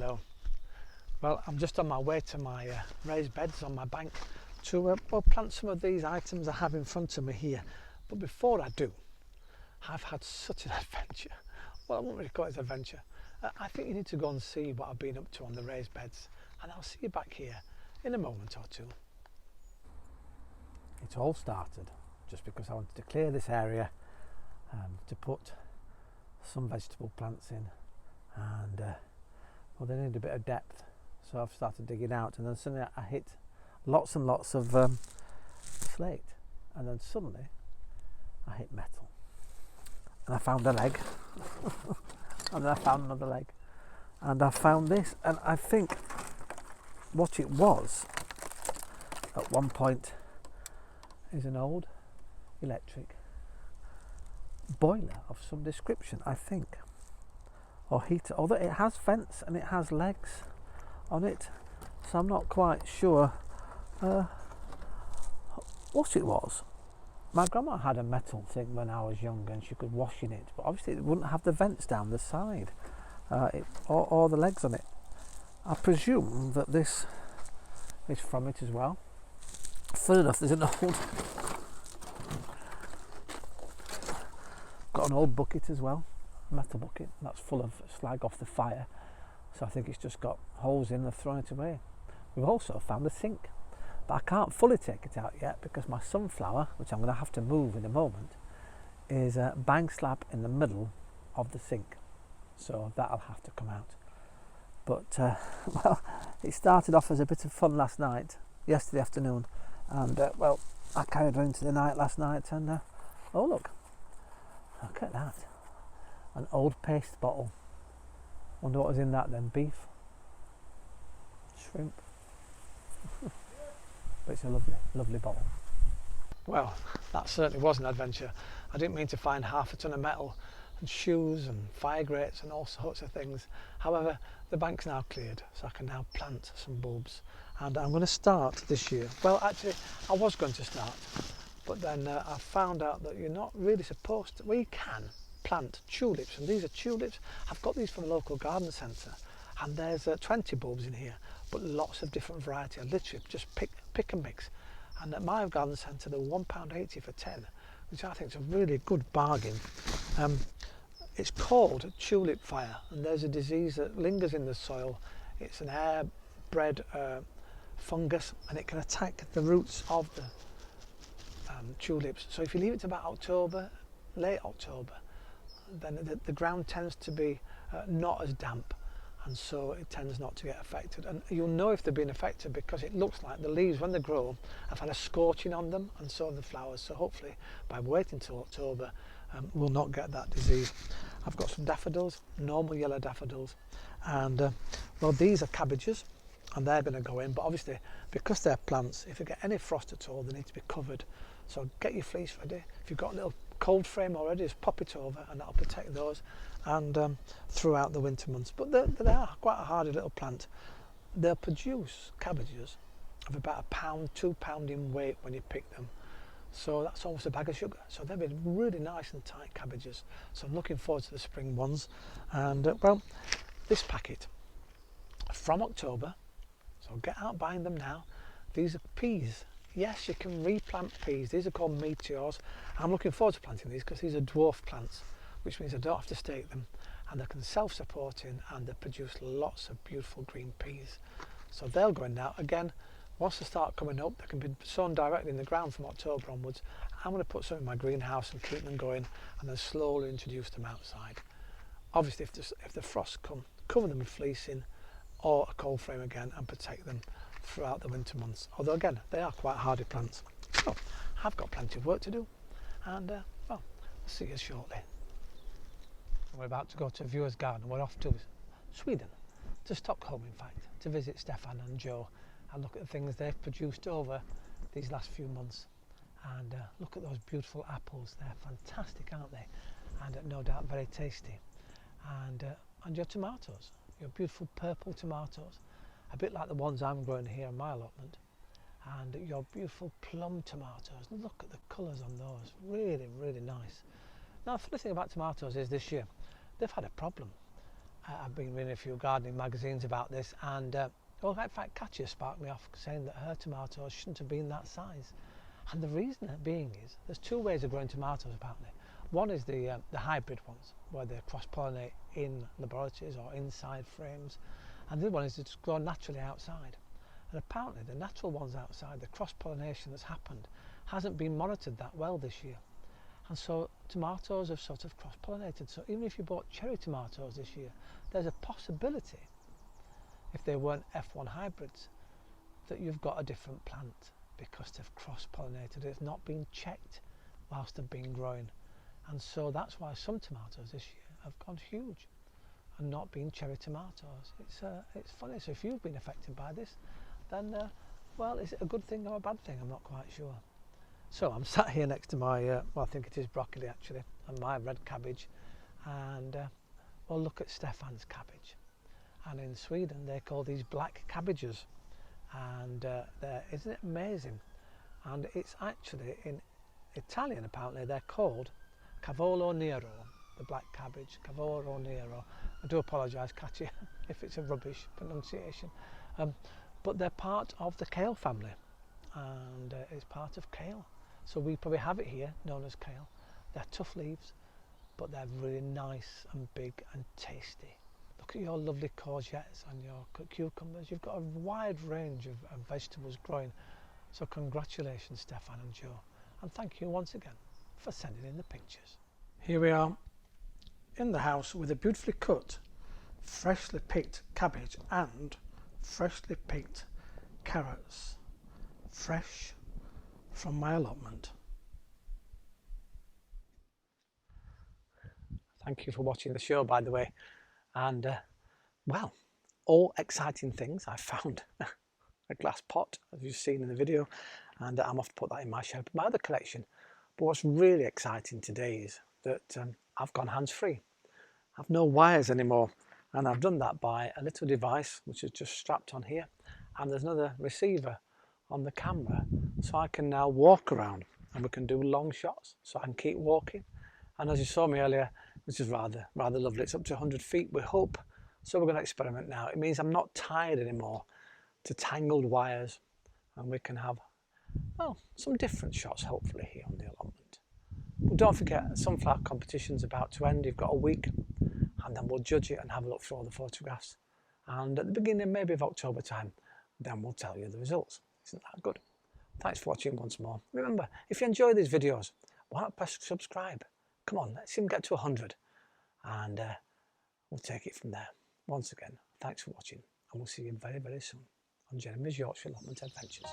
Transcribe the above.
Hello. Well, I'm just on my way to my raised beds on my bank to plant some of these items I have in front of me here. But before I do, I've had such an adventure. Well, I won't really call it an adventure. I think you need to go and see what I've been up to on the raised beds, and I'll see you back here in a moment or two. It all started just because I wanted to clear this area to put some vegetable plants in, and well, they need a bit of depth, so I've started digging out, and then suddenly I hit lots and lots of slate, and then suddenly I hit metal, and I found a leg and then I found another leg, and I found this, and I think what it was at one point is an old electric boiler of some description, I think, or heater, although it has vents and it has legs on it, so I'm not quite sure what it was. My grandma had a metal thing when I was young and she could wash in it, but obviously it wouldn't have the vents down the side or the legs on it. I presume that this is from it as well. Funny enough, there's an old got an old bucket as well, a metal bucket that's full of slag off the fire, so I think it's just got holes in and I've thrown it away. We've also found a sink, but I can't fully take it out yet because my sunflower, which I'm going to have to move in a moment, is bang slap in the middle of the sink, so that'll have to come out. But well, it started off as a bit of fun yesterday afternoon, and well, I carried on into the night last night, and oh look at that, an old paste bottle. Wonder what was in that then. Beef, shrimp. But it's a lovely bottle. Well, that certainly was an adventure. I didn't mean to find half a ton of metal and shoes and fire grates and all sorts of things. However, the bank's now cleared, so I can now plant some bulbs, and I'm going to start this year. Well, actually I was going to start, but then I found out that you're not really supposed to. Well, you can plant tulips, and these are tulips. I've got these from a local garden centre, and there's 20 bulbs in here, but lots of different variety. I literally just pick and mix, and at my garden centre they're £1.80 for 10, which I think is a really good bargain. It's called tulip fire, and there's a disease that lingers in the soil. It's an air-bred fungus, and it can attack the roots of the tulips. So if you leave it to about October, late October, then the ground tends to be not as damp, and so it tends not to get affected. And you'll know if they've been affected because it looks like the leaves, when they grow, have had a scorching on them, and so have the flowers. So hopefully by waiting till October we'll not get that disease. I've got some daffodils, normal yellow daffodils, and well, these are cabbages, and they're going to go in, but obviously because they're plants, if you get any frost at all they need to be covered. So get your fleece ready. If you've got a little cold frame already, just pop it over and that'll protect those, and throughout the winter months. But they are quite a hardy little plant. They'll produce cabbages of about £1, £2 in weight when you pick them, so that's almost a bag of sugar. So they'll be really nice and tight cabbages, so I'm looking forward to the spring ones. And well, this packet from October, so get out buying them now. These are peas. Yes, you can replant peas. These are called meteors. I'm looking forward to planting these because these are dwarf plants, which means I don't have to stake them, and they can self-supporting, and they produce lots of beautiful green peas. So they'll go in now. Again, once they start coming up, they can be sown directly in the ground from October onwards. I'm going to put some in my greenhouse and keep them going, and then slowly introduce them outside. Obviously, if the frosts come, cover them with fleecing or a cold frame again, and protect them throughout the winter months. Although again, they are quite hardy plants. So I've got plenty of work to do, and well, I'll see you shortly. We're about to go to a viewer's garden. We're off to Sweden, to Stockholm in fact, to visit Stefan and Joe and look at the things they've produced over these last few months. And look at those beautiful apples. They're fantastic, aren't they? And no doubt very tasty. And your tomatoes, your beautiful purple tomatoes, a bit like the ones I'm growing here in my allotment. And your beautiful plum tomatoes. Look at the colours on those. Really, really nice. Now, the funny thing about tomatoes is this year they've had a problem. I've been reading a few gardening magazines about this, and well, in fact, Katya sparked me off saying that her tomatoes shouldn't have been that size. And the reason being is there's two ways of growing tomatoes apparently. One is the hybrid ones, where they cross-pollinate in laboratories or inside frames, and the other one is to just grow naturally outside. And apparently the natural ones outside, the cross-pollination that's happened, hasn't been monitored that well this year. And so tomatoes have sort of cross-pollinated. So even if you bought cherry tomatoes this year, there's a possibility, if they weren't F1 hybrids, that you've got a different plant because they've cross-pollinated. It's not been checked whilst they've been growing. And so that's why some tomatoes this year have gone huge and not been cherry tomatoes. It's funny. So if you've been affected by this, then well, is it a good thing or a bad thing? I'm not quite sure. So I'm sat here next to my well, I think it is broccoli actually, and my red cabbage, and well, look at Stefan's cabbage. And in Sweden they call these black cabbages, and isn't it amazing? And it's actually in Italian, apparently they're called cavolo nero, the black cabbage, cavolo nero. I do apologise, Katya, if it's a rubbish pronunciation, but they're part of the kale family, and it's part of kale. So we probably have it here, known as kale. They're tough leaves, but they're really nice and big and tasty. Look at your lovely courgettes and your cucumbers. You've got a wide range of vegetables growing. So congratulations, Stefan and Joe. And thank you once again for sending in the pictures. Here we are in the house with a beautifully cut, freshly picked cabbage and freshly picked carrots. Fresh from my allotment. Thank you for watching the show, by the way. And well, all exciting things. I found a glass pot, as you've seen in the video, and I'm off to put that in my shed, my other collection. But what's really exciting today is that I've gone hands-free. I've no wires anymore, and I've done that by a little device which is just strapped on here, and there's another receiver on the camera, so I can now walk around and we can do long shots, so I can keep walking. And as you saw me earlier, this is rather lovely. It's up to 100 feet, we hope. So we're going to experiment now. It means I'm not tied anymore to tangled wires, and we can have, well, some different shots hopefully here on the allotment. But don't forget, sunflower competition's about to end. You've got a week, and then we'll judge it and have a look through all the photographs. And at the beginning maybe of October time, then we'll tell you the results. Isn't that good? Thanks for watching once more. Remember, if you enjoy these videos, why not press subscribe? Come on, let's even get to 100, and we'll take it from there. Once again, thanks for watching, and we'll see you very, very soon on Jeremy's Yorkshire Allotment Adventures.